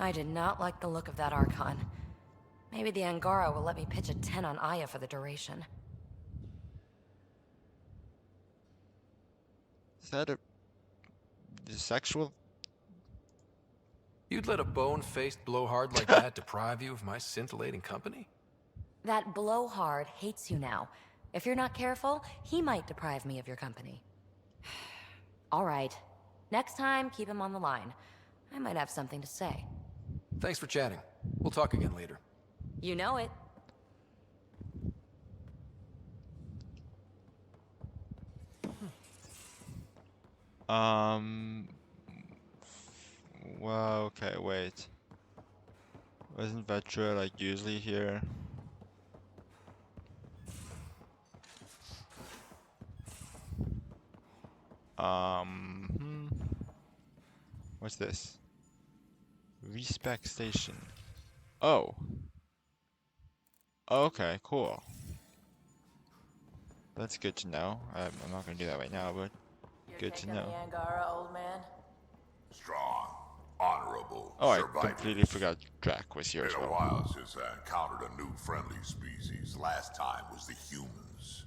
I did not like the look of that Archon. Maybe the Angara will let me pitch a 10 on Aya for the duration. Is that a sexual? You'd let a bone-faced blowhard like that deprive you of my scintillating company? That blowhard hates you now. If you're not careful, he might deprive me of your company. All right. Next time, keep him on the line. I might have something to say. Thanks for chatting. We'll talk again later. You know it. Well, okay, wait. Wasn't Vetra like usually here? What's this? Respec station. Oh. Okay, cool. That's good to know. I'm not gonna do that right now, but good to know. The Angara, old man? Strong, honorable, Oh, I survivors. completely forgot Drac was here It's as been a well. while since I encountered a new friendly species. Last time was the humans.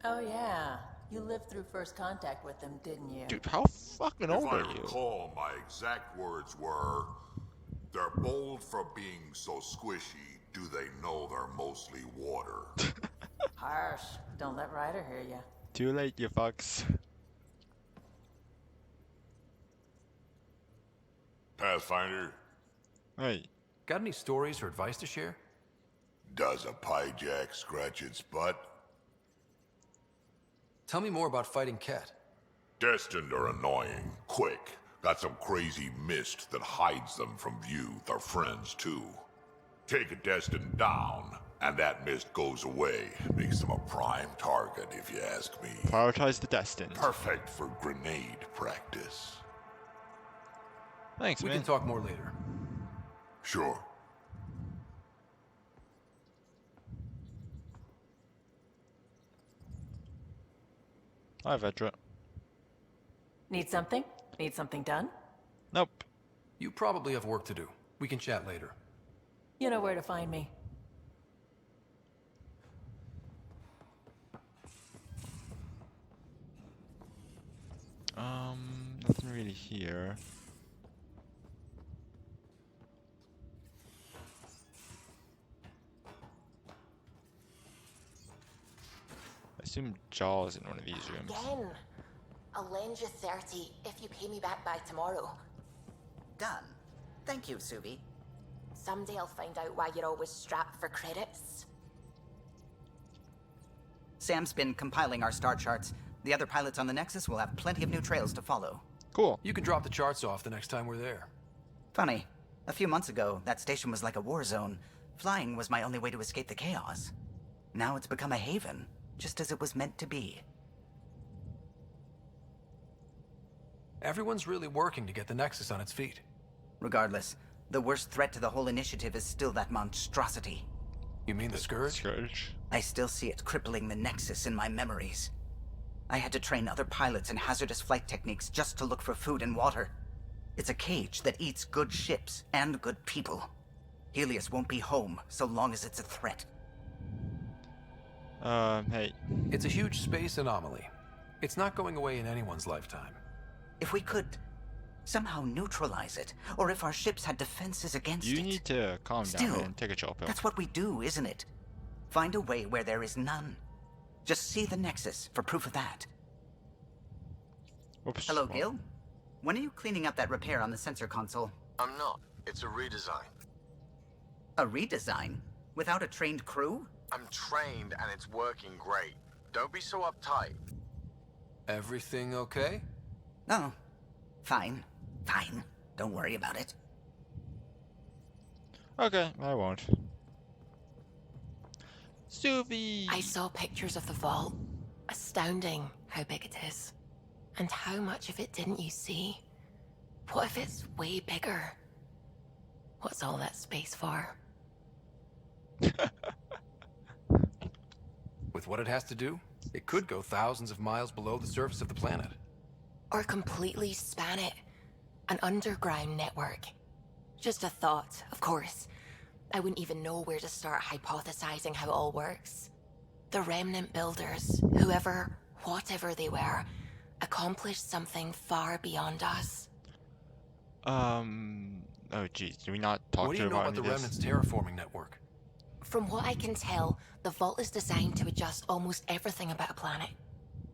Oh yeah, you lived through first contact with them, didn't you? Dude, how fucking If old I are you? recall, my exact words were, "They're bold for being so squishy. Do they know they're mostly water?" Harsh. Don't let Ryder hear you. Too late, you fucks. Pathfinder, Hey, Got any stories or advice to share? does a pyjak scratch its butt? Tell me more about fighting Ket. Destined are annoying, quick. Got some crazy mist that hides them from view. They're friends too. Take a Destined down, and that mist goes away. Makes them a prime target, if you ask me. prioritize the destined. Perfect for grenade practice. Thanks, We man. can talk more later. Sure. Hi, Vetra. Need something? Need something done? Nope. You probably have work to do. We can chat later. You know where to find me. Nothing really here. I assume Jaw's in one of these rooms. Again. I'll lend you 30 if you pay me back by tomorrow. Done. Thank you, Subi. Someday I'll find out why you're always strapped for credits. Sam's been compiling our star charts. The other pilots on the Nexus will have plenty of new trails to follow. Cool. You can drop the charts off the next time we're there. Funny. A few months ago, that station was like a war zone. Flying was my only way to escape the chaos. Now it's become a haven, just as it was meant to be. Everyone's really working to get the Nexus on its feet. Regardless, the worst threat to the whole initiative is still that monstrosity. You mean the Scourge? Scourge. I still see it crippling the Nexus in my memories. I had to train other pilots in hazardous flight techniques just to look for food and water. It's a cage that eats good ships and good people. Helios won't be home so long as it's a threat. Hey. It's a huge space anomaly. It's not going away in anyone's lifetime. If we could somehow neutralize it, or if our ships had defenses against You it. need to calm Still, down and take a chill pill. That's what we do, isn't it? Find a way where there is none. Just see the Nexus for proof of that. Oops. Hello, Well, Gil. When are you cleaning up that repair on the sensor console? I'm not. It's a redesign. A redesign? Without a trained crew? I'm trained and it's working great. Don't be so uptight. Everything okay? Oh, fine. Fine. Don't worry about it. Okay, I won't. Suvi! I saw pictures of the vault. Astounding how big it is. And how much of it didn't you see? What if it's way bigger? What's all that space for? With what it has to do, it could go thousands of miles below the surface of the planet. Or completely span it. An underground network. Just a thought, of course. I wouldn't even know where to start hypothesizing how it all works. The remnant builders, whoever, whatever they were, accomplished something far beyond us. Oh geez, do we not talk What do to you her know about about the any of this? Remnant's terraforming network? From what I can tell, the vault is designed to adjust almost everything about a planet.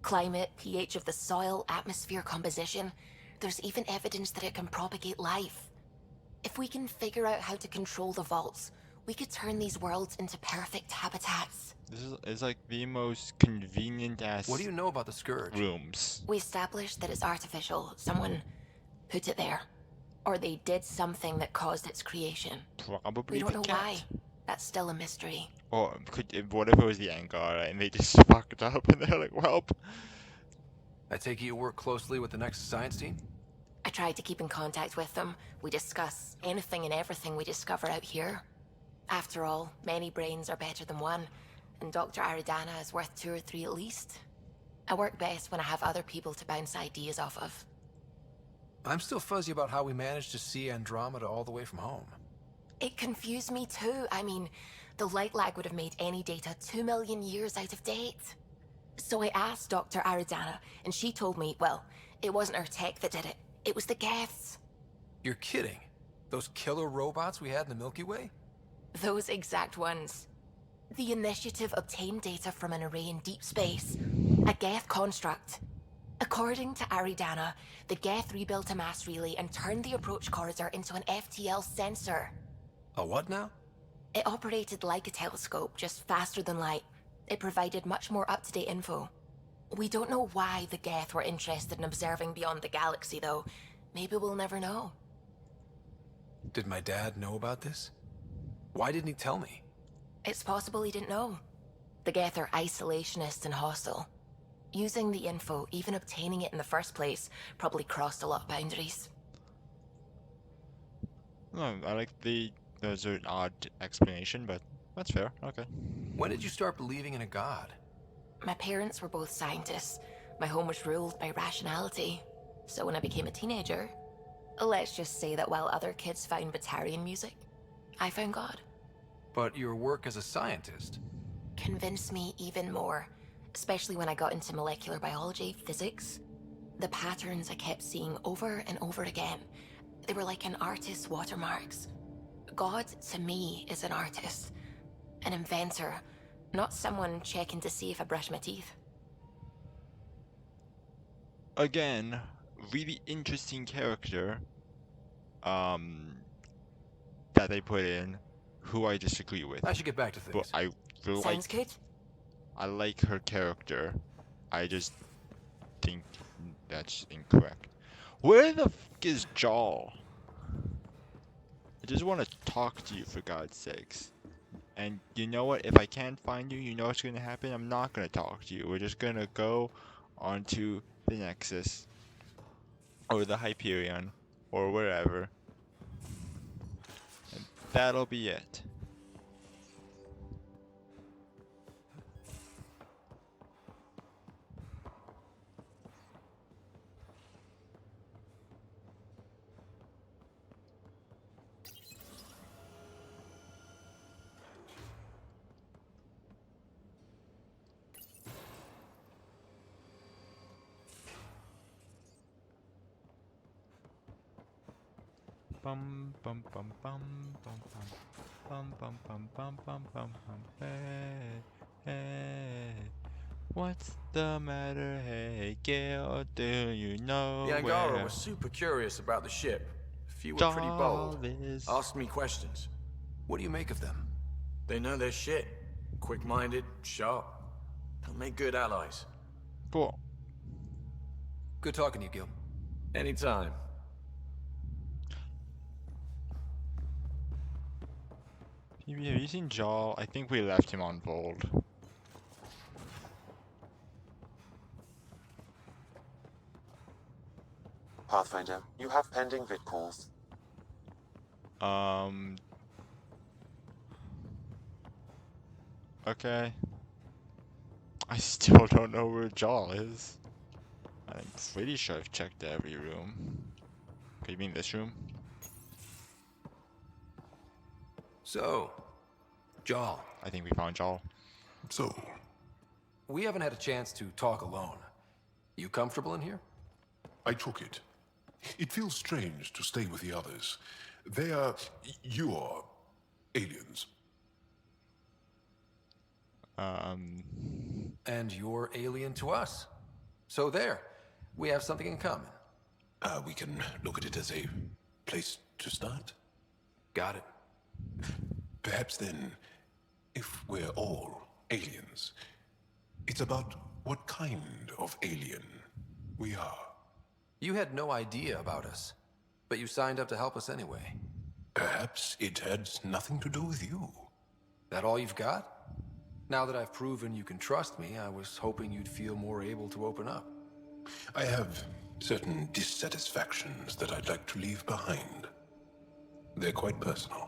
Climate, pH of the soil, atmosphere composition. There's even evidence that it can propagate life. If we can figure out how to control the vaults, we could turn these worlds into perfect habitats. This is like the most convenient ass What do you know about the Scourge? rooms. We established that it's artificial. Someone put it there. Or they did something that caused its creation. Probably We don't the know cat. why. That's still a mystery. Or what if it was the Angara and they just fucked up and they're like, well, I take it you work closely with the Nexus science team? I tried to keep in contact with them. We discuss anything and everything we discover out here. After all, many brains are better than one, and Dr. Aridana is worth 2 or 3 at least. I work best when I have other people to bounce ideas off of. I'm still fuzzy about how we managed to see Andromeda all the way from home. It confused me too. I mean, the light lag would have made any data 2 million years out of date. So I asked Dr. Aridana, and she told me, well, it wasn't her tech that did it. It was the Geths. You're kidding. Those killer robots we had in the Milky Way? Those exact ones. The initiative obtained data from an array in deep space, a Geth construct. According to Aridana, the Geth rebuilt a mass relay and turned the approach corridor into an FTL sensor. A what now? It operated like a telescope, just faster than light. It provided much more up-to-date info. We don't know why the Geth were interested in observing beyond the galaxy, though. Maybe we'll never know. Did my dad know about this? Why didn't he tell me? It's possible he didn't know. The Geth are isolationist and hostile. Using the info, even obtaining it in the first place, probably crossed a lot of boundaries. no, I like there's an odd explanation, but that's fair. Okay. When did you start believing in a god? My parents were both scientists. My home was ruled by rationality. So when I became a teenager, let's just say that while other kids found Batarian music, I found God. But your work as a scientist? Convinced me even more, especially when I got into molecular biology, physics. The patterns I kept seeing over and over again, they were like an artist's watermarks. God, to me, is an artist, an inventor, not someone checking to see if I brush my teeth. Again, really interesting character. That they put in, who I disagree with. I should get back to But things. I feel Sounds good? I like her character. I just think that's incorrect. Where the fuck is Jaw? I just want to talk to you for God's sakes. And you know what? If I can't find you, you know what's gonna happen? I'm not gonna talk to you. We're just gonna go onto the Nexus. Or the Hyperion. Or wherever. And that'll be it. Bum bum bum bum bum bum bum bum bum bum bum bum. Hey, hey, what's the matter? Hey, Gil, do you know The Angara where was super curious about the ship. A few were pretty bold. Jaw is? Asked me questions. What do you make of them? They know their shit. Quick-minded, sharp. They'll make good allies. Cool. Good talking to you, Gil. Anytime. PB, have you seen Jaw? I think we left him on Vold. Pathfinder, you have pending vid calls. Okay. I still don't know where Jaw is. I'm pretty sure I've checked every room. Okay, you mean this room? So, Jal, I think we found Joel. So, we haven't had a chance to talk alone. You comfortable in here? I took it. It feels strange to stay with the others. They are... you are... aliens. And you're alien to us. So there, we have something in common. We can look at it as a place to start. Got it. Perhaps then, if we're all aliens, it's about what kind of alien we are. You had no idea about us, but you signed up to help us anyway. Perhaps it had nothing to do with you. That all you've got? Now that I've proven you can trust me, I was hoping you'd feel more able to open up. I have certain dissatisfactions that I'd like to leave behind. They're quite personal.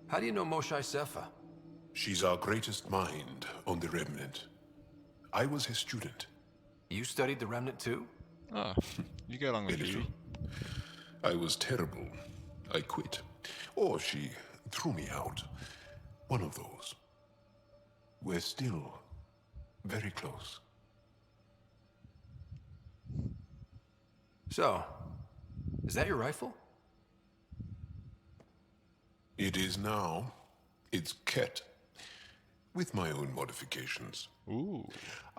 How do you know Moshe Sefa? She's our greatest mind on the Remnant. I was his student. You studied the Remnant too? Oh, you get along with A little. Phoebe. I was terrible. I quit. Or she threw me out. One of those. We're still very close. So, is that your rifle? It is now. It's Ket. With my own modifications. Ooh.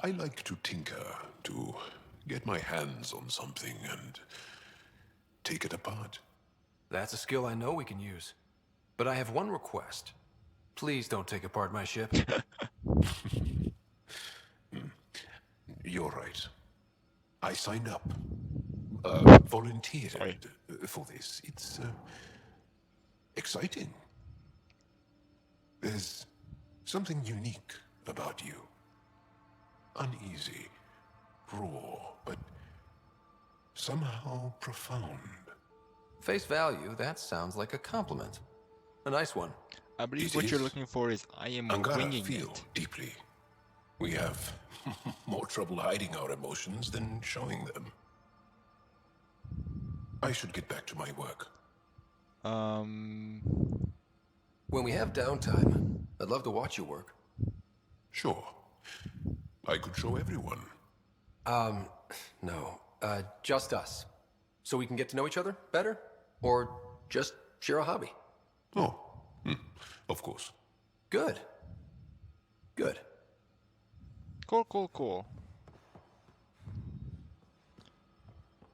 I like to tinker, to get my hands on something and take it apart. That's a skill I know we can use. But I have one request. Please don't take apart my ship. You're right. I signed up. Volunteered for this. It's exciting. There's something unique about you. Uneasy, raw, but somehow profound. Face value, that sounds like a compliment. A nice one. I believe It what you're is. looking for is I am Angara winging feel it. deeply. We have more trouble hiding our emotions than showing them. I should get back to my work. When we have downtime, I'd love to watch you work. Sure. I could show everyone. No. Just us. So we can get to know each other better? Or just share a hobby? Oh, of course. Good. Good. Cool, cool, cool.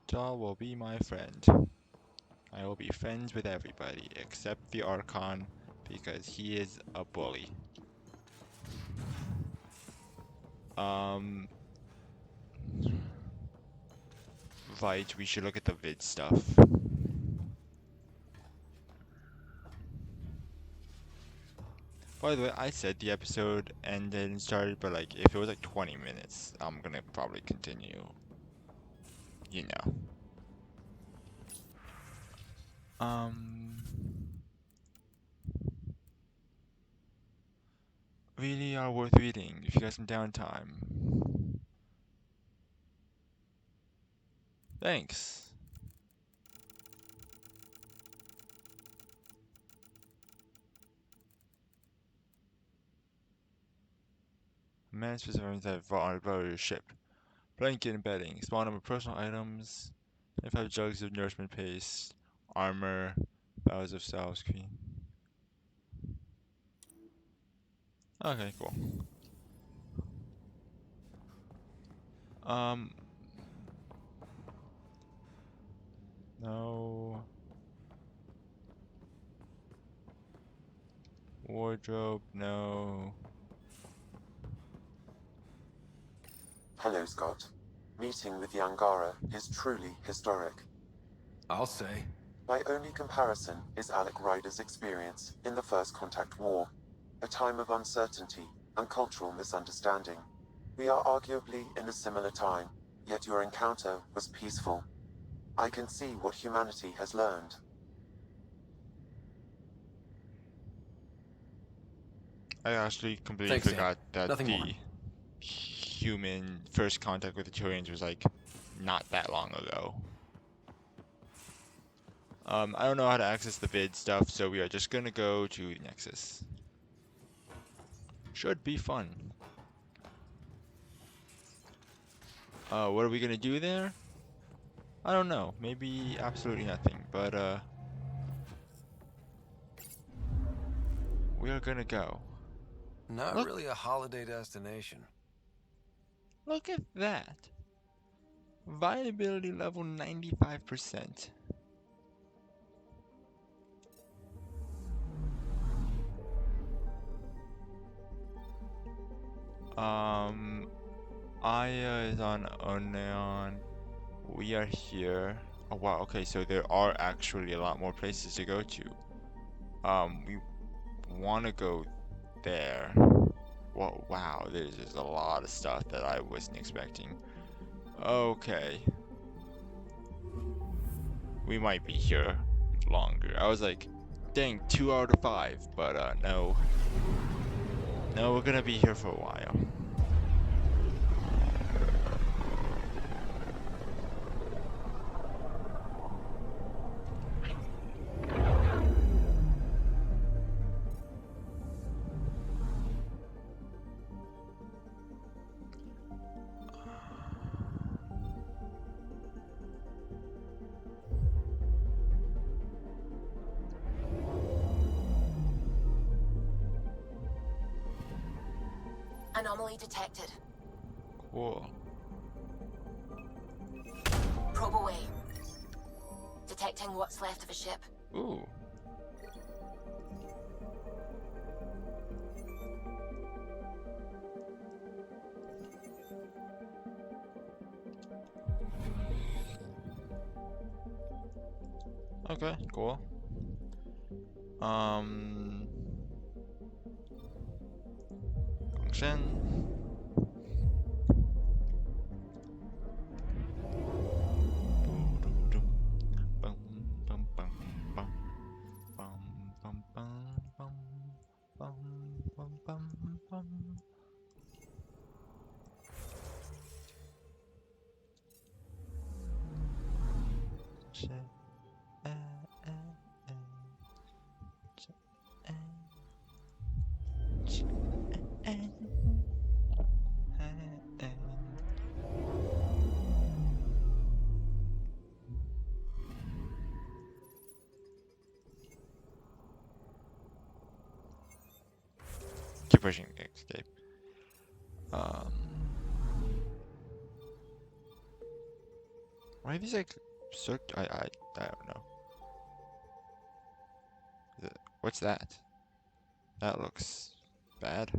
Jaw will be my friend. I will be friends with everybody except the Archon because he is a bully. Right, we should look at the vid stuff. By the way, I said the episode ended and started, but like if it was like 20 minutes, I'm gonna probably continue. You know. Really are worth reading if you got some downtime. Thanks. Man's specific that vulnerable your ship. Blanket and bedding. Small number of personal items. 25 jugs of nourishment paste. Armor. Bows of salves cream. Okay, cool. No. Wardrobe, no. Hello, Scott. Meeting with the Angara is truly historic. I'll say. My only comparison is Alec Ryder's experience in the First Contact War, a time of uncertainty and cultural misunderstanding. We are arguably in a similar time, yet your encounter was peaceful. I can see what humanity has learned. I actually completely Thanks, Sam. forgot that Nothing the more. human first contact with the Turians was like not that long ago. I don't know how to access the vid stuff, so we are just gonna go to the Nexus. Should be fun. What are we gonna do there? I don't know. Maybe absolutely nothing, but we are gonna go. Not Look. really a holiday destination. Look at that. Viability level 95%. Aya is on Oneon. We are here. Oh wow, okay, so there are actually a lot more places to go to. We wanna go there. Whoa, wow, there's just a lot of stuff that I wasn't expecting. Okay. We might be here longer. I was like, dang, 2 out of 5, but no. No, we're gonna be here for a while. Anomaly detected. Cool. Probe away. Detecting what's left of a ship. Ooh. Okay, cool. Function. Keep pushing escape. Why are these like I don't know. What's that? That looks bad.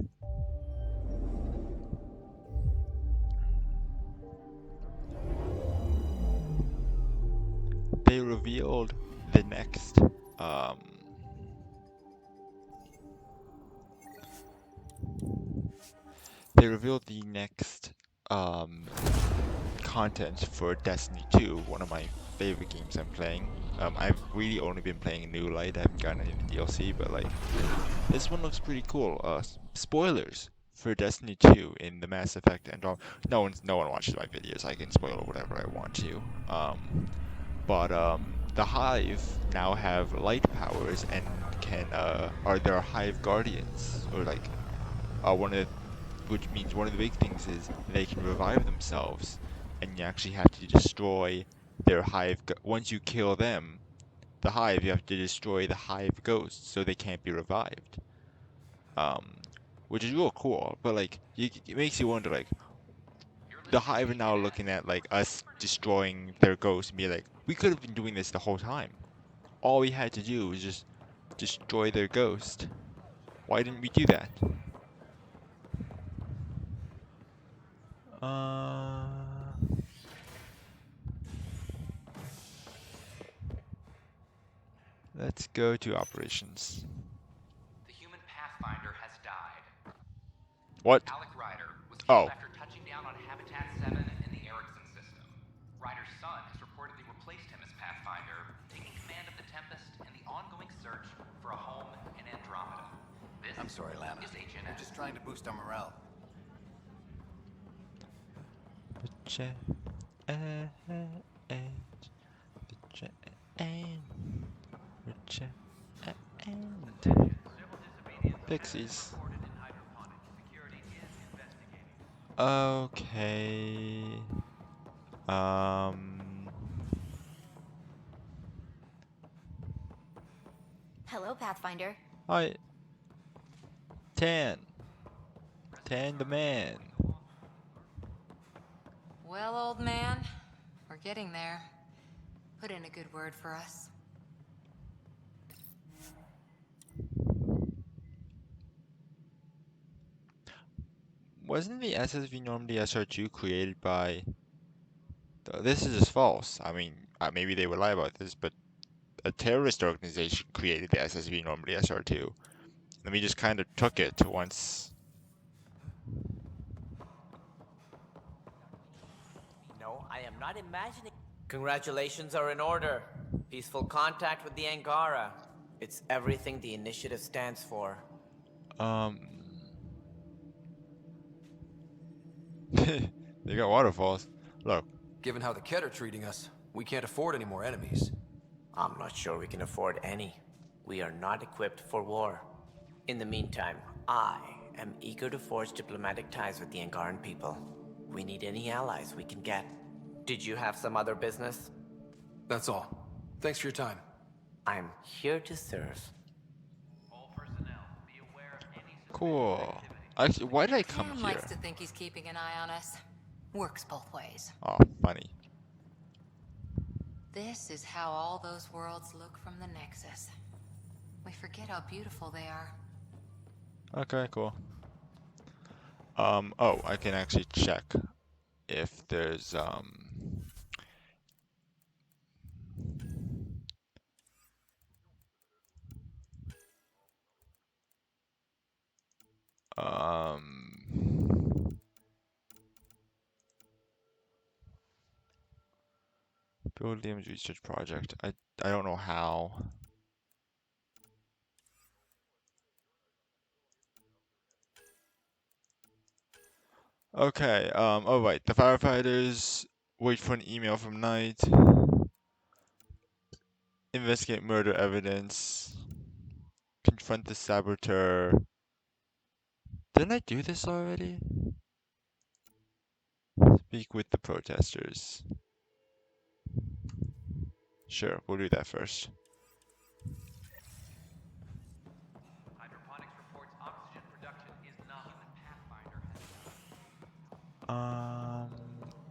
They revealed the next they revealed the next content for Destiny 2, one of my favorite games I'm playing. I've really only been playing New Light. I haven't gotten any DLC, but like this one looks pretty cool. Spoilers for Destiny 2 in the Mass Effect Andromeda. No one watches my videos. I can spoil whatever I want to. But the Hive now have light powers and can are their Hive guardians, or like one of the, which means one of the big things is they can revive themselves, and you actually have to destroy their Hive. Once you kill them, the Hive, you have to destroy the Hive ghosts so they can't be revived. Which is real cool, but like it makes you wonder, like the Hive are now looking at like us destroying their ghosts and be like, we could have been doing this the whole time. All we had to do was just destroy their ghost. Why didn't we do that? Let's go to operations. The human Pathfinder has died. What? Alec Ryder was Oh. killed after touching down on Habitat 7 in the Erickson system. Ryder's son has reportedly replaced him as Pathfinder, taking command of the Tempest in the ongoing search for a home in Andromeda. This I'm sorry, Lana. is HNS. I'm just trying to boost our morale. and pixies. Okay. Hello, Pathfinder. Hi, Tan. Tan the man. Well, old man, we're getting there. Put in a good word for us. Wasn't the SSV normally SR2 created by... This is just false. I mean, maybe they would lie about this, but a terrorist organization created the SSV normally SR2. And we just kind of took it once. No, I am not imagining. Congratulations are in order. Peaceful contact with the Angara. It's everything the initiative stands for. They got waterfalls. Look. Given how the Kett are treating us, we can't afford any more enemies. I'm not sure we can afford any. We are not equipped for war. In the meantime, I am eager to forge diplomatic ties with the Angaran people. We need any allies we can get. Did you have some other business? That's all. Thanks for your time. I'm here to serve. All personnel, be aware of any Cool. Actually, why did I come Cam here? likes to think he's keeping an eye on us. Works both ways. Oh, funny. This is how all those worlds look from the Nexus. We forget how beautiful they are. Okay, cool. Oh, I can actually check if there's, build the image research project. I don't know how. Okay, oh right, the firefighters wait for an email from Knight. Investigate murder evidence. Confront the saboteur. Didn't I do this already? Speak with the protesters. Sure, we'll do that first. hydroponics reports oxygen production is not Pathfinder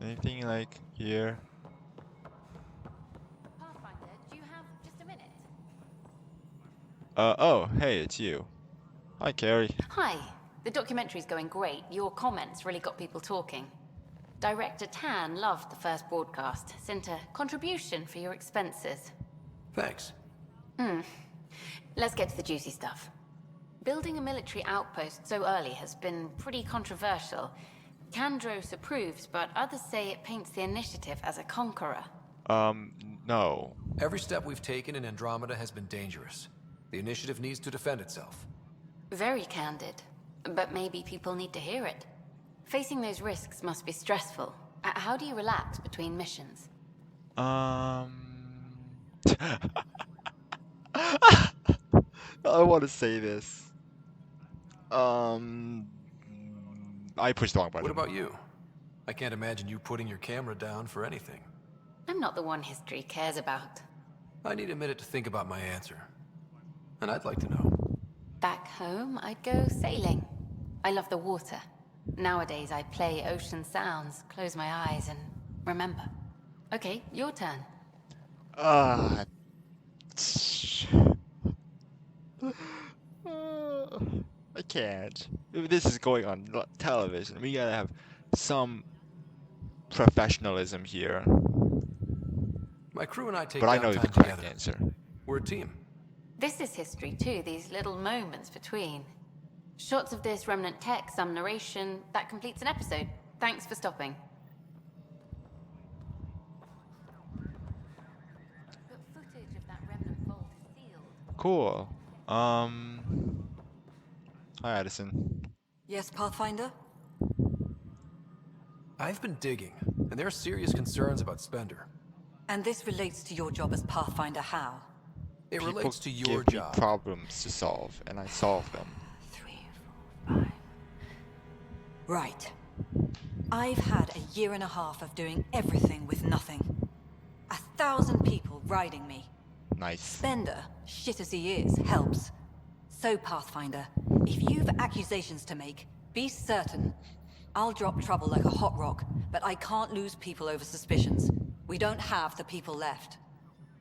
Anything like here? Pathfinder, do you have just a minute? Oh, hey, it's you. Hi, Carrie. Hi. The documentary's going great. Your comments really got people talking. Director Tan loved the first broadcast. Sent a contribution for your expenses. Thanks. Let's get to the juicy stuff. Building a military outpost so early has been pretty controversial. Kandros approves, but others say it paints the initiative as a conqueror. No. Every step we've taken in Andromeda has been dangerous. The initiative needs to defend itself. Very candid. But maybe people need to hear it. Facing those risks must be stressful. How do you relax between missions? I want to say this. I pushed the wrong button. What about you? I can't imagine you putting your camera down for anything. I'm not the one history cares about. I need a minute to think about my answer. And I'd like to know. Back home, I'd go sailing. I love the water. Nowadays, I play ocean sounds, close my eyes, and remember. Okay, your turn. I can't. If this is going on television, we gotta have some professionalism here. My crew and I take But I know the downtime correct together. answer. We're a team. This is history too, these little moments between. Shots of this remnant tech, some narration, that completes an episode. Thanks for stopping. But footage of that remnant vault is sealed. Cool. Hi, Addison. Yes, Pathfinder? I've been digging, and there are serious concerns about Spender. And this relates to your job as Pathfinder how? It people relates to your give me job. problems to solve, and I solve them. 3, 4, 5. Right. I've had a year and a half of doing everything with nothing. 1,000 people riding me. Nice. Spender, shit as he is, helps. So, Pathfinder, if you've accusations to make, be certain. I'll drop trouble like a hot rock, but I can't lose people over suspicions. We don't have the people left.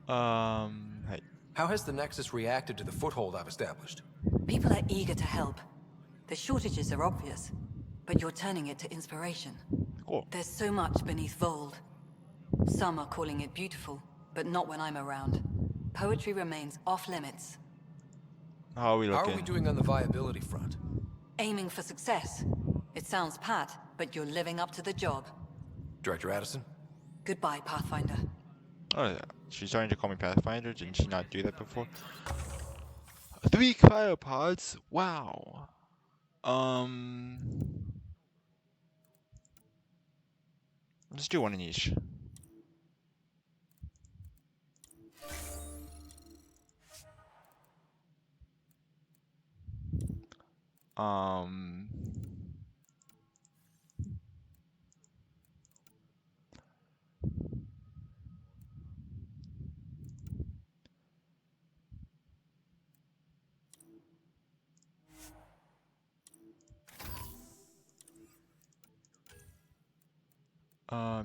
Hey. How has the Nexus reacted to the foothold I've established? People are eager to help. The shortages are obvious, but you're turning it to inspiration. Cool. There's so much beneath Vold. Some are calling it beautiful, but not when I'm around. Poetry remains off limits. How are we How looking? are we doing on the viability front? Aiming for success. It sounds pat, but you're living up to the job. Director Addison? Goodbye, Pathfinder. Oh, yeah. She's starting to call me Pathfinder. Didn't she not do that before? 3 cryopods? Wow. Let's do one in each.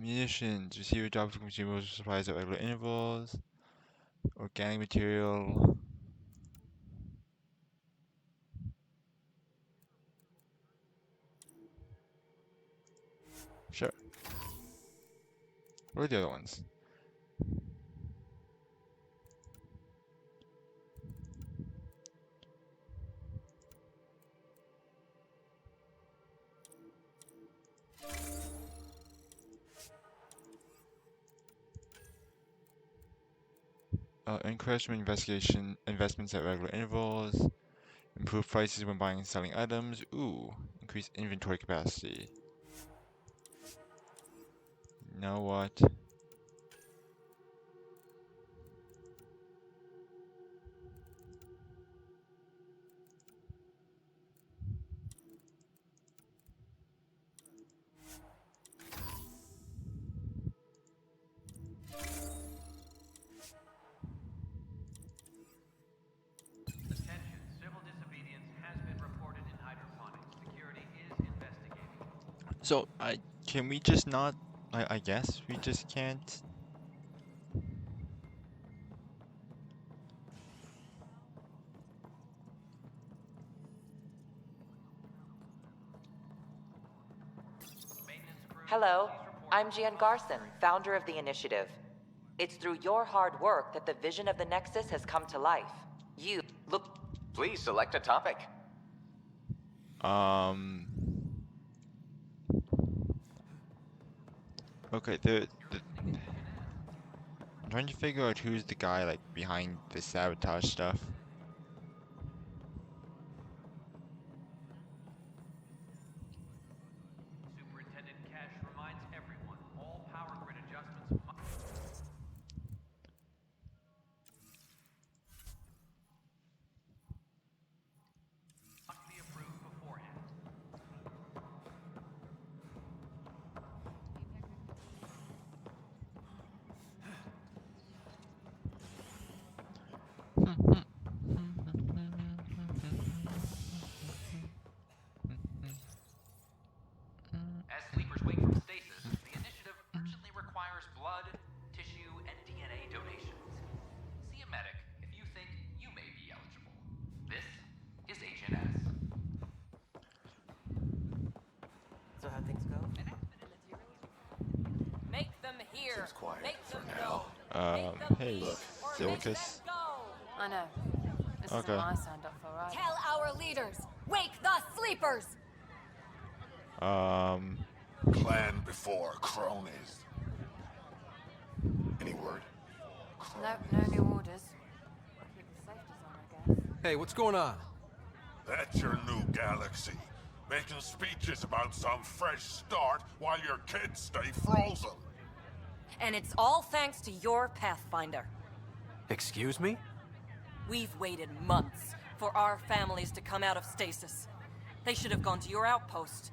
Munitions. Receive drops of consumables supplies at regular intervals. Organic material. Sure. What are the other ones? Encouragement investments at regular intervals. Improve prices when buying and selling items. Ooh, increase inventory capacity. You know what? Attention, civil disobedience has been reported in hydroponics. Security is investigating. So, can we just not? I guess we just can't. Hello, I'm Jan Garson, founder of the initiative. It's through your hard work that the vision of the Nexus has come to life. You, look... Please select a topic. Okay, I'm trying to figure out who's the guy, like, behind the sabotage stuff. Superintendent Cash reminds everyone, all power grid adjustments must be approved beforehand. As sleepers wake from stasis, the initiative urgently requires blood, tissue, and DNA donations. See a medic if you think you may be eligible. This is Agent S. So how things go? Make them hear. Seems quiet Make for them now. know. Hey, Zilkus. I know. This Okay. isn't what I signed up for, right? Tell our leaders! Wake the sleepers! Clan before cronies. Any word? No new orders. Keep the safeties on, I guess. Hey, what's going on? That's your new galaxy. Making speeches about some fresh start while your kids stay frozen. And it's all thanks to your Pathfinder. Excuse me? We've waited months for our families to come out of stasis. They should have gone to your outpost.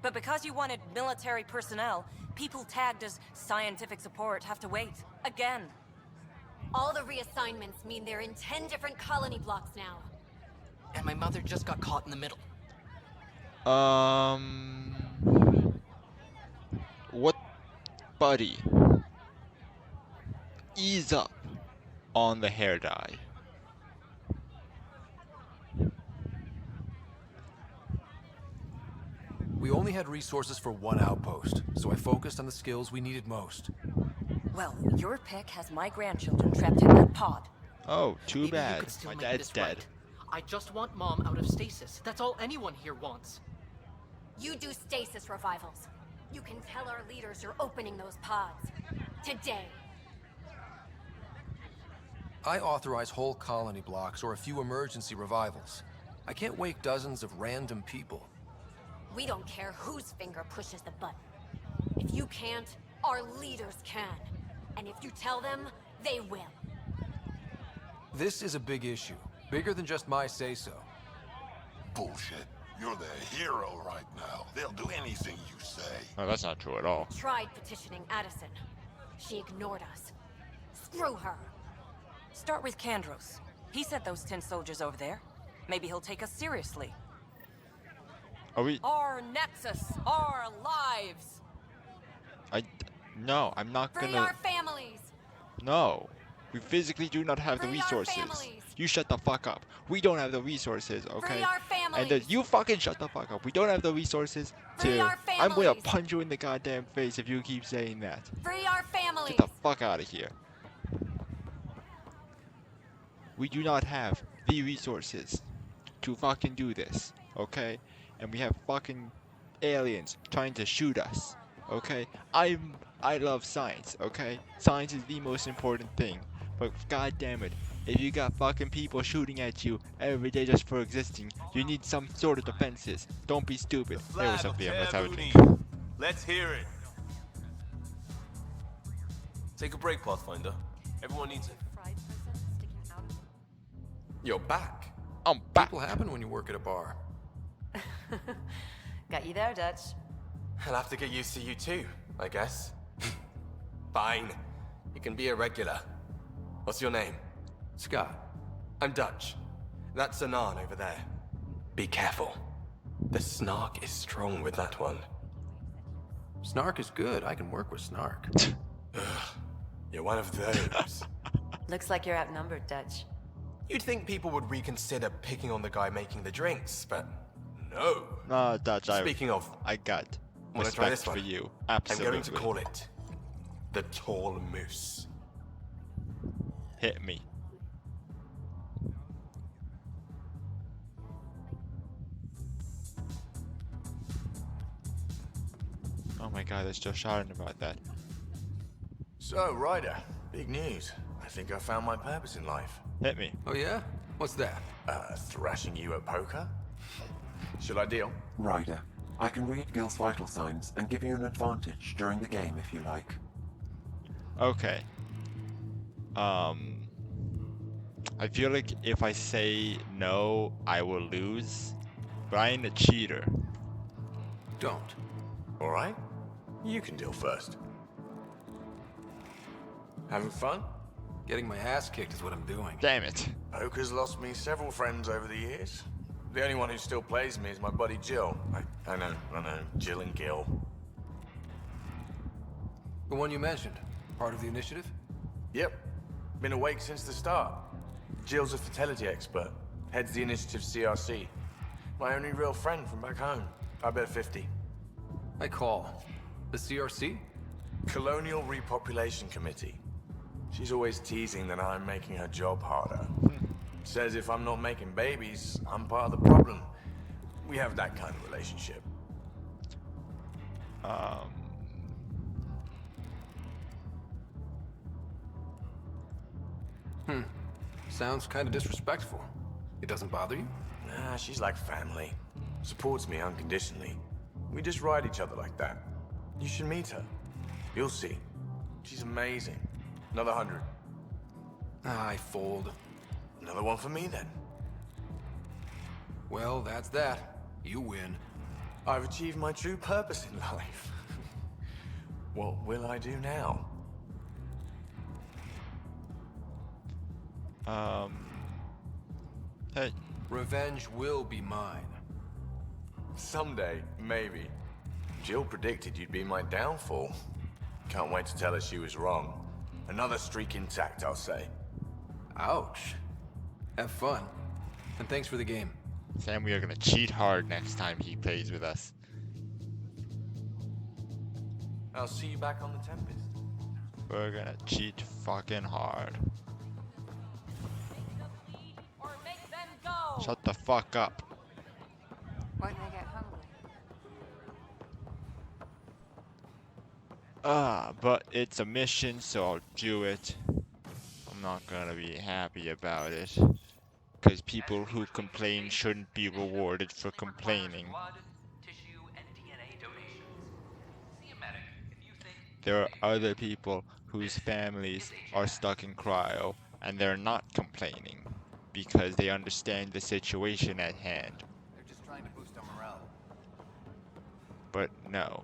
But because you wanted military personnel, people tagged as scientific support have to wait. Again. All the reassignments mean they're in 10 different colony blocks now. And my mother just got caught in the middle. What? Buddy. Ease up on the hair dye. We only had resources for one outpost, so I focused on the skills we needed most. Well, your pick has my grandchildren trapped in that pod. Oh, too Maybe you bad. could still My make dad's this dead. right. I just want Mom out of stasis. That's all anyone here wants. You do stasis revivals. You can tell our leaders you're opening those pods. Today. I authorize whole colony blocks or a few emergency revivals. I can't wake dozens of random people. We don't care whose finger pushes the button. If you can't, our leaders can. And if you tell them, they will. This is a big issue. Bigger than just my say-so. Bullshit. You're the hero right now. They'll do anything you say. Oh, that's not true at all. Tried petitioning Addison. She ignored us. Screw her. Start with Kandros. He sent those 10 soldiers over there. Maybe he'll take us seriously. Are we? Our Nexus, our lives. No, I'm not Free gonna. our families. No, we physically do not have the Free our resources. families. You shut the fuck up. We don't have the resources, okay? Free our families. And then you fucking shut the fuck up. We don't have the resources Free to. our I'm gonna families. punch you in the goddamn face if you keep saying that. Free our families. Get the fuck out of here. We do not have the resources to fucking do this, okay? And we have fucking aliens trying to shoot us, okay? I love science, okay? Science is the most important thing. But god damn it, if you got fucking people shooting at you every day just for existing, you need some sort of defenses. Don't be stupid. Hey, what's up, DM? Let's have a drink. Let's hear it. Take a break, Pathfinder. Everyone needs it. You're back. I'm back. What will happen when you work at a bar? Got you there, Dutch. I'll have to get used to you too, I guess. Fine. You can be a regular. What's your name? Scott. I'm Dutch. That's Anan over there. Be careful. The snark is strong with that one. Snark is good. I can work with snark. Ugh, you're one of those. Looks like you're outnumbered, Dutch. You'd think people would reconsider picking on the guy making the drinks, but no. No, Dutch, Speaking of, I got wanna try this respect for one? you. I'm Absolutely. going to call it the Tall Moose. Hit me. Oh my god, there's just shouting about that. So, Ryder, big news. I think I found my purpose in life. Hit me. Oh yeah? What's that? Thrashing you at poker? Should I deal? Ryder, I can read Gil's vital signs and give you an advantage during the game if you like. Okay. I feel like if I say no, I will lose. But I ain't a cheater. Don't. Alright. You can deal first. Having fun? Getting my ass kicked is what I'm doing. Damn it. Poker's lost me several friends over the years. The only one who still plays me is my buddy Jill. I know. Jill and Gil. The one you mentioned. Part of the initiative? Yep. Been awake since the start. Jill's a fertility expert. Heads the initiative CRC. My only real friend from back home. I bet 50. I call. The CRC? Colonial Repopulation Committee. She's always teasing that I'm making her job harder. Says if I'm not making babies, I'm part of the problem. We have that kind of relationship. Sounds kind of disrespectful. It doesn't bother you? Nah, she's like family. Supports me unconditionally. We just ride each other like that. You should meet her. You'll see. She's amazing. Another 100. I fold. Another one for me then. Well, that's that. You win. I've achieved my true purpose in life. What will I do now? Hey. Revenge will be mine. Someday, maybe. Jill predicted you'd be my downfall. Can't wait to tell her she was wrong. Another streak intact, I'll say. Ouch. Have fun. And thanks for the game. Sam, we are gonna cheat hard next time he plays with us. I'll see you back on the Tempest. We're gonna cheat fucking hard. Shut the fuck up. Won't they get hungry? But it's a mission, so I'll do it. I'm not gonna be happy about it. Because people who complain shouldn't be rewarded for complaining. There are other people whose families are stuck in cryo, and they're not complaining. Because they understand the situation at hand. They're just trying to boost our morale. But no,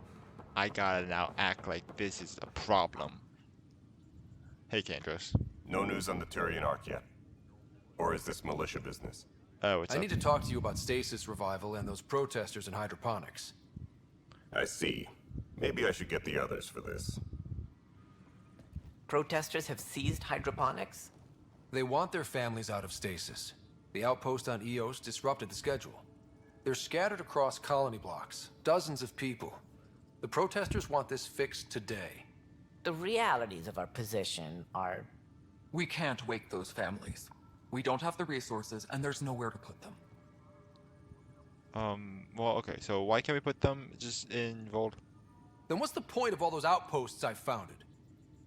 I gotta now act like this is a problem. Hey, Kandros. No news on the Turian Ark yet. Or is this militia business? What's I up? need to talk to you about stasis revival and those protesters in hydroponics. I see. Maybe I should get the others for this. Protesters have seized hydroponics? They want their families out of stasis. The outpost on Eos disrupted the schedule. They're scattered across colony blocks, dozens of people. The protesters want this fixed today. The realities of our position are... We can't wake those families. We don't have the resources, and there's nowhere to put them. Well, okay, so why can't we put them just in Vold? Then what's the point of all those outposts I've founded?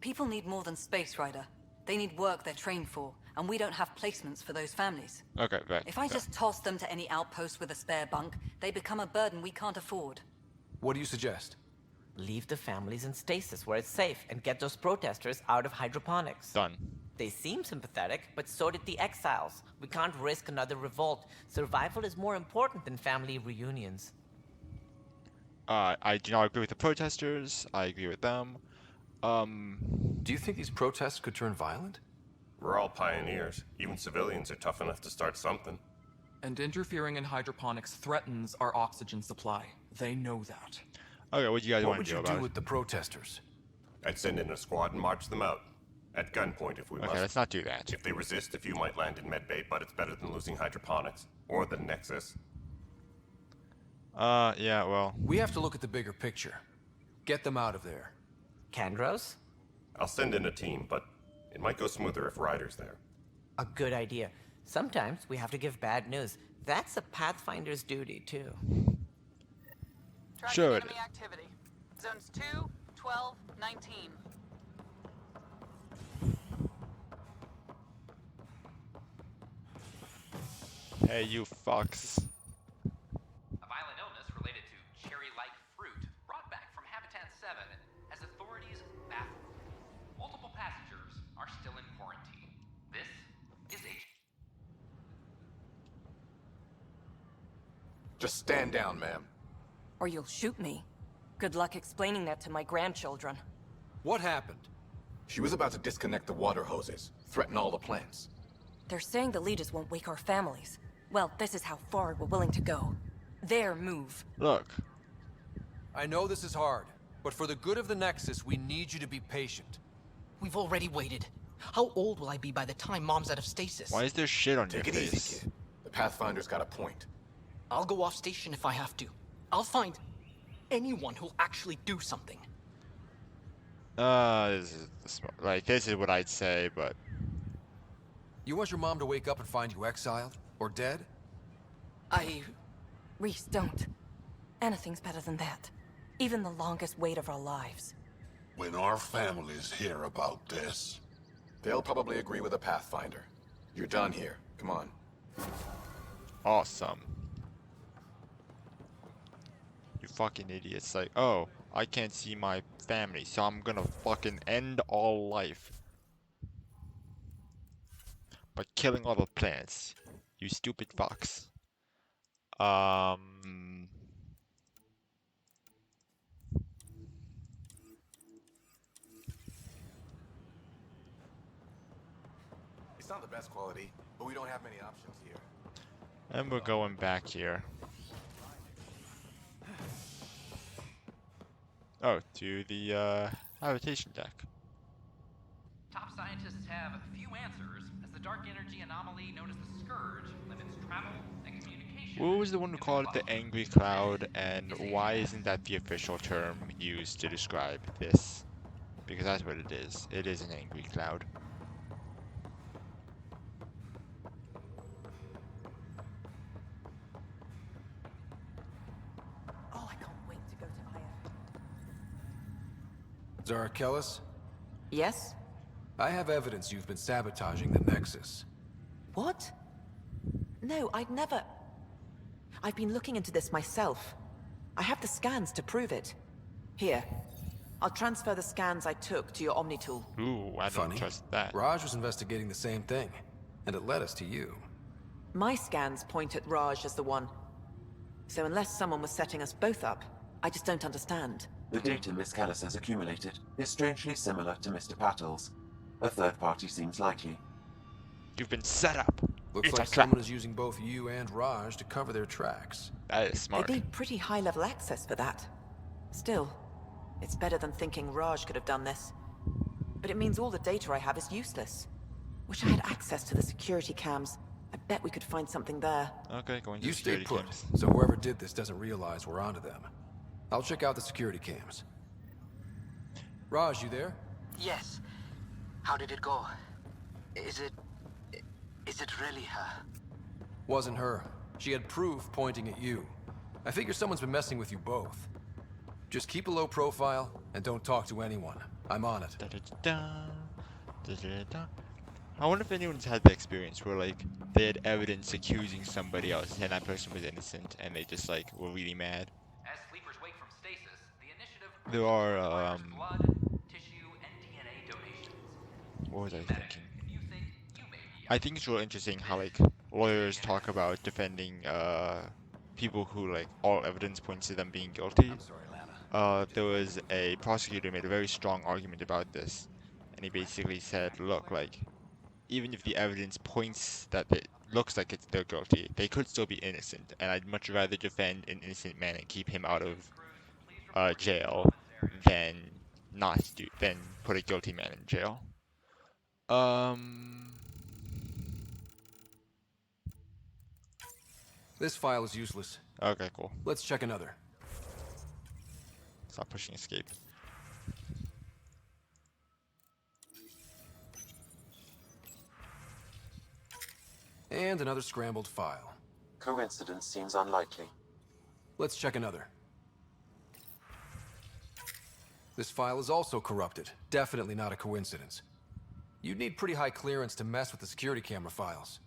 People need more than space, Ryder. They need work they're trained for, and we don't have placements for those families. Okay, right. If I just toss them to any outpost with a spare bunk, they become a burden we can't afford. What do you suggest? Leave the families in stasis where it's safe and get those protesters out of hydroponics. Done. They seem sympathetic, but so did the exiles. We can't risk another revolt. Survival is more important than family reunions. I do not agree with the protesters. I agree with them. Do you think these protests could turn violent? We're all pioneers. Even civilians are tough enough to start something. And interfering in hydroponics threatens our oxygen supply. They know that. Okay, what do you guys What want to would do you about do it? with the protesters? I'd send in a squad and march them out. At gunpoint if we must. Okay, let's not do that. If they resist, a few might land in medbay, but it's better than losing hydroponics. Or the Nexus. Yeah, well... We have to look at the bigger picture. Get them out of there. Kandros? I'll send in a team, but it might go smoother if Ryder's there. A good idea. Sometimes we have to give bad news. That's a Pathfinder's duty, too. Tracking Sure. enemy activity. Zones 2, 12, 19. Hey, you fucks. A violent illness related to cherry-like fruit brought back from Habitat 7 has authorities baffled. Multiple passengers are still in quarantine. This is H. Just stand down, ma'am. Or you'll shoot me. Good luck explaining that to my grandchildren. What happened? She was about to disconnect the water hoses, threaten all the plants. They're saying the leaders won't wake our families. Well, this is how far we're willing to go. Their move. Look. I know this is hard, but for the good of the Nexus, we need you to be patient. We've already waited. How old will I be by the time Mom's out of stasis? Why is there shit on your Take it face? easy, kid. The Pathfinder's got a point. I'll go off station if I have to. I'll find anyone who'll actually do something. This is what I'd say, but... You want your mom to wake up and find you exiled? Or dead? Reese, don't. Anything's better than that. Even the longest wait of our lives. When our families hear about this... They'll probably agree with the Pathfinder. You're done here. Come on. Awesome. You fucking idiots. Like, oh, I can't see my family, so I'm gonna fucking end all life. by killing all the planets. You stupid fox. It's not the best quality, but we don't have many options here. And we're going back here. Oh, to the habitation deck. Top scientists have few answers, as the dark energy anomaly known as the Scourge limits travel and communication. What was the one who called it the angry cloud, and why isn't that the official term used to describe this? Because that's what it is. It is an angry cloud. Oh, I can't wait to go to Aya. Zara Kellis? Yes? I have evidence you've been sabotaging the Nexus. What? No, I'd never... I've been looking into this myself. I have the scans to prove it. Here. I'll transfer the scans I took to your Omni tool. Ooh, I don't trust that. Raj was investigating the same thing, and it led us to you. My scans point at Raj as the one. So unless someone was setting us both up, I just don't understand. The data Miss Callis has accumulated is strangely similar to Mr. Pattle's. A third party seems likely. You've been set up. Looks It's like a trap. someone is using both you and Raj to cover their tracks. That is smart. They need pretty high-level access for that. Still, it's better than thinking Raj could have done this. But it means all the data I have is useless. Wish I had access to the security cams. I bet we could find something there. Okay, going to You stay security put, cams. so whoever did this doesn't realize we're onto them. I'll check out the security cams. Raj, you there? Yes. How did it go? Is it really her? Wasn't her. She had proof pointing at you. I figure someone's been messing with you both. Just keep a low profile and don't talk to anyone. I'm on it. I wonder if anyone's had the experience where like they had evidence accusing somebody else and that person was innocent and they just like were really mad. As sleepers wake from stasis, the initiative There are blood, tissue, and DNA donations. what was I thinking? I think it's real interesting how like lawyers talk about defending people who like all evidence points to them being guilty. There was a prosecutor who made a very strong argument about this, and he basically said, look, like even if the evidence points that it looks like they're guilty, they could still be innocent, and I'd much rather defend an innocent man and keep him out of jail than than put a guilty man in jail. This file is useless. Okay, cool. Let's check another. Stop pushing escape. And another scrambled file. Coincidence seems unlikely. Let's check another. This file is also corrupted. Definitely not a coincidence. You'd need pretty high clearance to mess with the security camera files.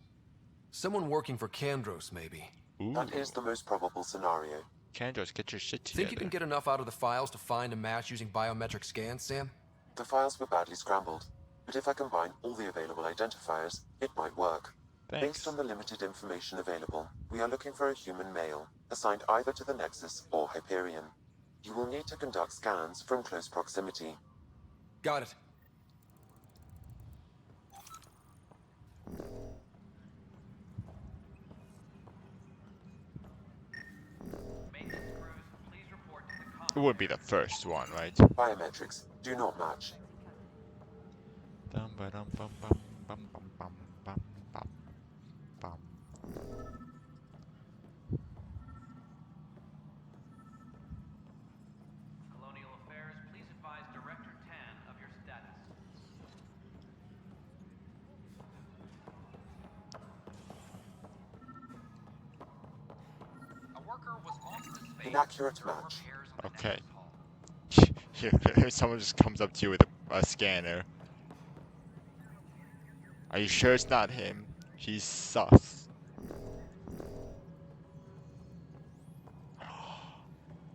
Someone working for Kandros, maybe. That is the most probable scenario. Kandros, get your shit together. Think you can get enough out of the files to find a match using biometric scans, Sam? The files were badly scrambled, but if I combine all the available identifiers, it might work. Thanks. Based on the limited information available, we are looking for a human male, assigned either to the Nexus or Hyperion. You will need to conduct scans from close proximity. Got it. It would be the first one, right? Biometrics do not match. Dum ba dum bum bum bum bum bum bum bum bum. Colonial Affairs, please advise Director Tan of your status. A worker was launched to space. Inaccurate match. Okay. Here, someone just comes up to you with a scanner. Are you sure it's not him? He's sus.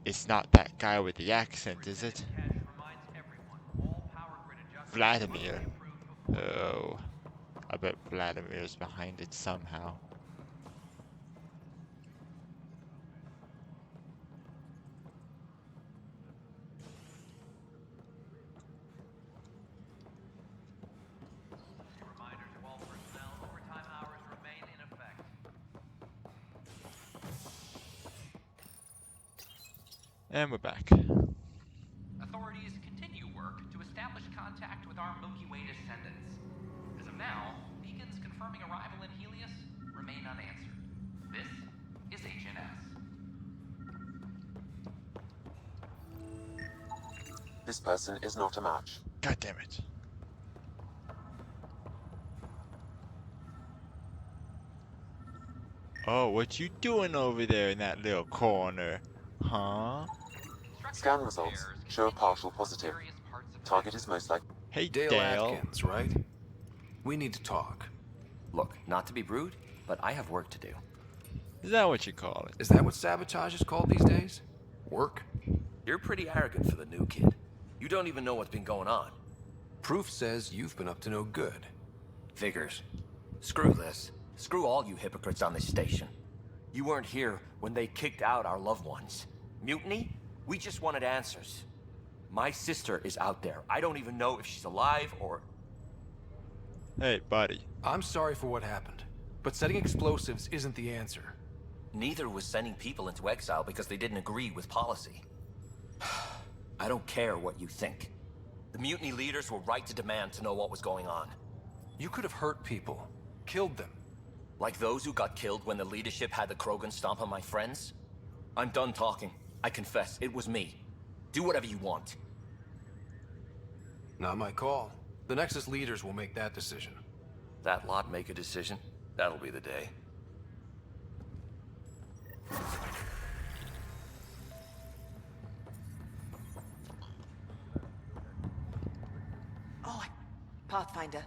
It's not that guy with the accent, is it? Reminds everyone, all power grid adjustments Vladimir. Oh. I bet Vladimir's behind it somehow. And we're back. Authorities continue work to establish contact with our Milky Way descendants. As of now, beacons confirming arrival in Helios remain unanswered. This is HNS. This person is not a match. God damn it. Oh, what you doing over there in that little corner? Huh? Scan results show a partial positive. Target is most likely. Hey, Dale Atkins, right? We need to talk. Look, not to be rude, but I have work to do. Is that what you call it? Is that what sabotage is called these days? Work? You're pretty arrogant for the new kid. You don't even know what's been going on. Proof says you've been up to no good. Figures. Screw this. Screw all you hypocrites on this station. You weren't here when they kicked out our loved ones. Mutiny? We just wanted answers. My sister is out there. I don't even know if she's alive or... Hey, buddy. I'm sorry for what happened, but setting explosives isn't the answer. Neither was sending people into exile because they didn't agree with policy. I don't care what you think. The mutiny leaders were right to demand to know what was going on. You could have hurt people, killed them. Like those who got killed when the leadership had the Krogan stomp on my friends? I'm done talking. I confess, it was me. Do whatever you want. Not my call. The Nexus leaders will make that decision. That lot make a decision? That'll be the day. Oh, Pathfinder.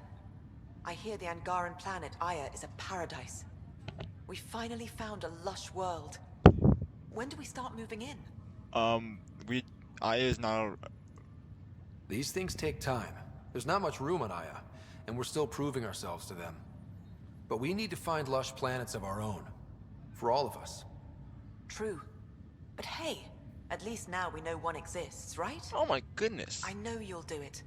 I hear the Angaran planet, Aya, is a paradise. We finally found a lush world. When do we start moving in? Aya is not... These things take time. There's not much room on Aya, and we're still proving ourselves to them. But we need to find lush planets of our own. For all of us. True. But hey, at least now we know one exists, right? Oh my goodness. I know you'll do it.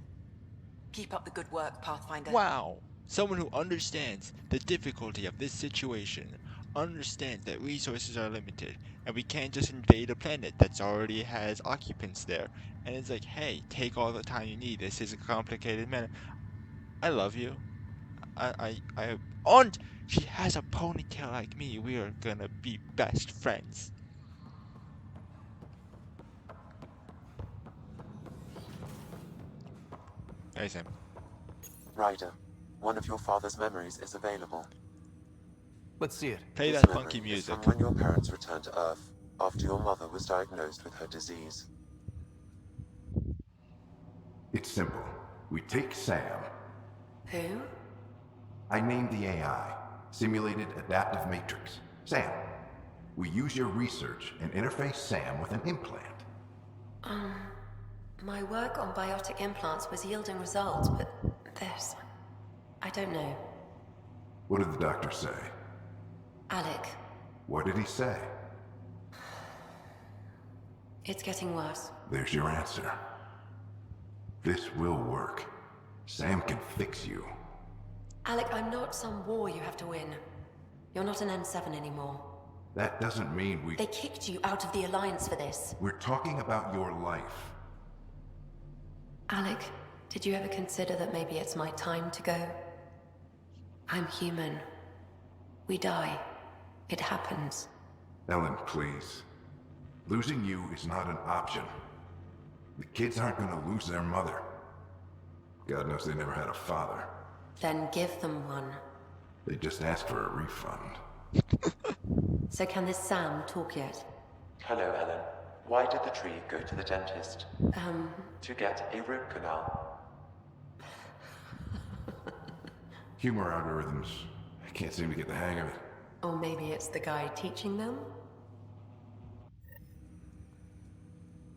Keep up the good work, Pathfinder. Wow. Someone who understands the difficulty of this situation, understands that resources are limited, and we can't just invade a planet that's already has occupants there. And it's like, hey, take all the time you need. This is a complicated matter. I love you. And she has a ponytail like me. We are gonna be best friends. Hey, Sam. Ryder, one of your father's memories is available. Let's see it. Play This that memory funky is music. from when your parents returned to Earth after your mother was diagnosed with her disease. It's simple. We take Sam. Who? I named the AI, Simulated Adaptive Matrix. Sam. We use your research and interface Sam with an implant. My work on biotic implants was yielding results, but this... I don't know. What did the doctor say? Alec, What did he say? it's getting worse. There's your answer. This will work. Sam can fix you. Alec, I'm not some war you have to win. You're not an N7 anymore. That doesn't mean we... They kicked you out of the Alliance for this. We're talking about your life. Alec, did you ever consider that maybe it's my time to go? I'm human. We die. It happens. Ellen, please. Losing you is not an option. The kids aren't gonna lose their mother. God knows they never had a father. Then give them one. They just asked for a refund. So can this Sam talk yet? Hello, Ellen. Why did the tree go to the dentist? To get a root canal. Humor algorithms. I can't seem to get the hang of it. Or maybe it's the guy teaching them?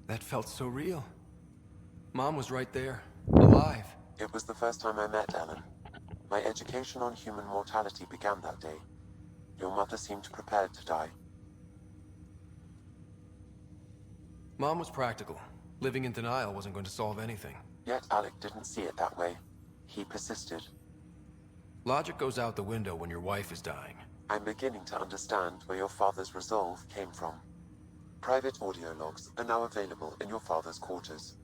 That felt so real. Mom was right there, alive. It was the first time I met Ellen. My education on human mortality began that day. Your mother seemed prepared to die. Mom was practical. Living in denial wasn't going to solve anything. Yet Alec didn't see it that way. He persisted. Logic goes out the window when your wife is dying. I'm beginning to understand where your father's resolve came from. Private audio logs are now available in your father's quarters.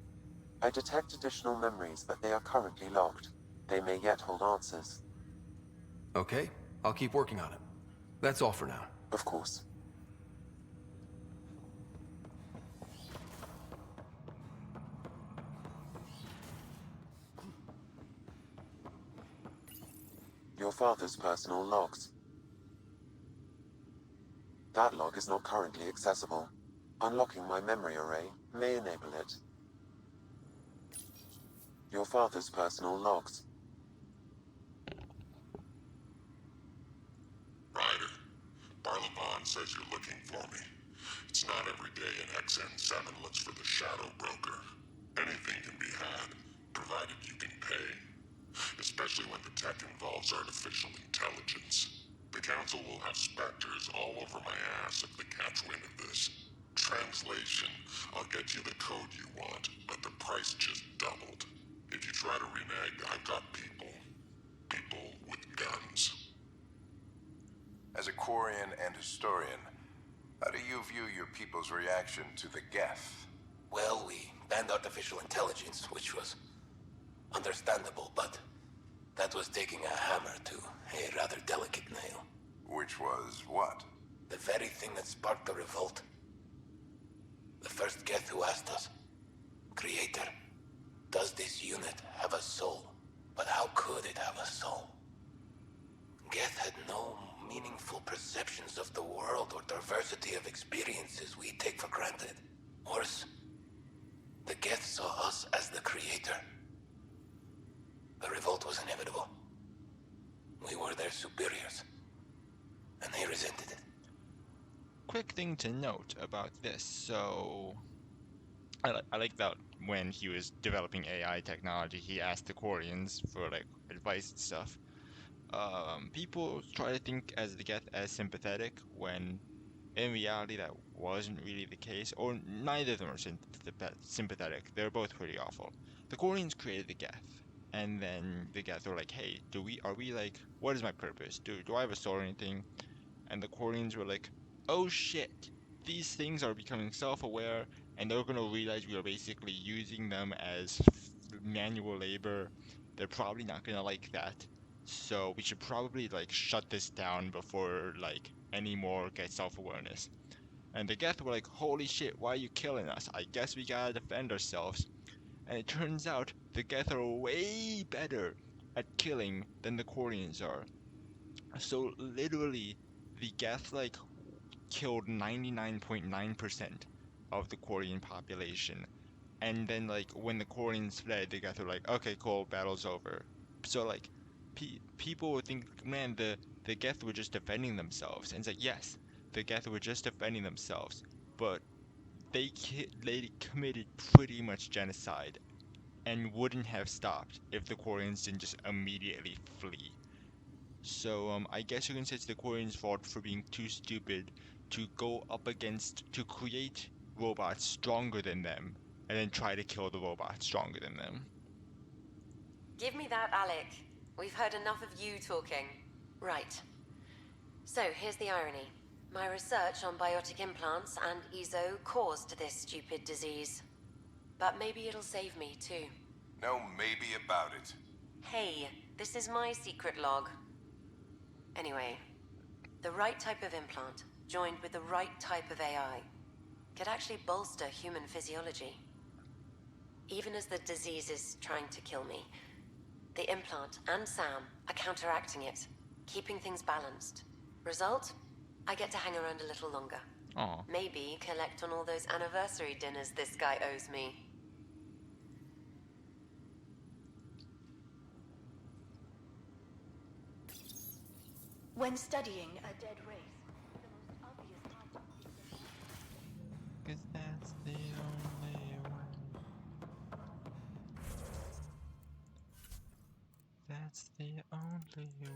I detect additional memories, but they are currently locked. They may yet hold answers. Okay, I'll keep working on it. That's all for now. Of course. Your father's personal logs. That log is not currently accessible. Unlocking my memory array may enable it. Your father's personal logs. Ryder, Barlabon says you're looking for me. It's not every day an XN7 looks for the Shadow Broker. Anything can be had, provided you can pay. Especially when the tech involves artificial intelligence. The Council will have specters all over my ass if they catch wind of this. Translation, I'll get you the code you want, but the price just doubled. If you try to renege, I've got people. People with guns. As a Quarian and historian, how do you view your people's reaction to the Geth? Well, we banned artificial intelligence, which was understandable, but that was taking a hammer to a rather delicate nail. Which was what? The very thing that sparked the revolt. The first Geth who asked us, Creator, does this unit have a soul? But how could it have a soul? Geth had no meaningful perceptions of the world or diversity of experiences we take for granted. Worse, the Geth saw us as the Creator. The revolt was inevitable. We were their superiors, and they resented it. Quick thing to note about this. So, I like that when he was developing AI technology, he asked the Quarians for like advice and stuff. People try to think as the Geth as sympathetic when in reality that wasn't really the case, or neither of them are sympathetic. They're both pretty awful. The Quarians created the Geth, and then the Geth were like, hey, are we like, what is my purpose? Do I have a soul or anything? And the Quarians were like, oh shit, these things are becoming self-aware, and they're gonna realize we are basically using them as manual labor. They're probably not gonna like that. So we should probably like shut this down before like any more get self-awareness. And the Geth were like, holy shit, why are you killing us? I guess we gotta defend ourselves. And it turns out the Geth are way better at killing than the Quarians are. So literally, the Geth like killed 99.9% of the Quarian population. And then like when the Quarians fled, the Geth were like, okay, cool, battle's over. So like people would think, man, the Geth were just defending themselves. And it's like, yes, the Geth were just defending themselves, but they committed pretty much genocide and wouldn't have stopped if the Quarians didn't just immediately flee. So I guess you can say it's the Quarians' fault for being too stupid to go up against, to create robots stronger than them, and then try to kill the robots stronger than them. Give me that, Alec. We've heard enough of you talking. Right. So, here's the irony. My research on biotic implants and EZO caused this stupid disease. But maybe it'll save me, too. No maybe about it. Hey, this is my secret log. Anyway, the right type of implant, joined with the right type of AI, could actually bolster human physiology. Even as the disease is trying to kill me, the implant and Sam are counteracting it, keeping things balanced. Result? I get to hang around a little longer. Aw. Maybe collect on all those anniversary dinners this guy owes me. When studying a dead race, the most obvious part is that... 'Cause that's the only way. That's the only only way.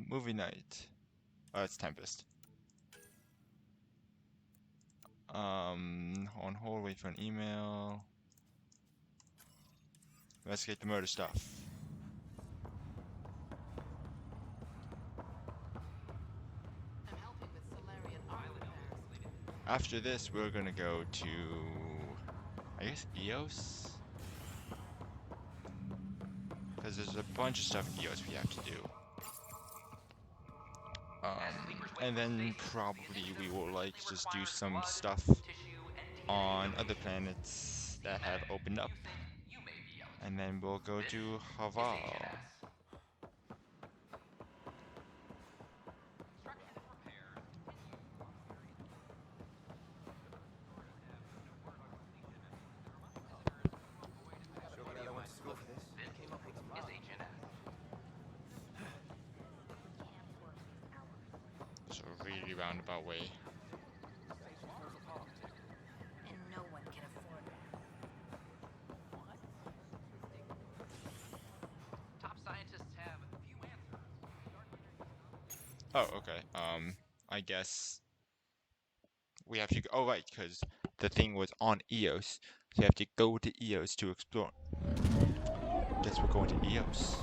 Movie night. Oh, it's Tempest. On hold, wait for an email. Investigate the murder stuff. After this, we're gonna go to, I guess, EOS? Because there's a bunch of stuff in EOS we have to do. And then probably we will like just do some stuff on other planets that have opened up. And then we'll go to Haval. It's a really roundabout way. And no one can afford that. Top scientists have few answers. Oh, okay. I guess we have to go. Oh, right, because the thing was on EOS. So you have to go to EOS to explore. Guess we're going to EOS.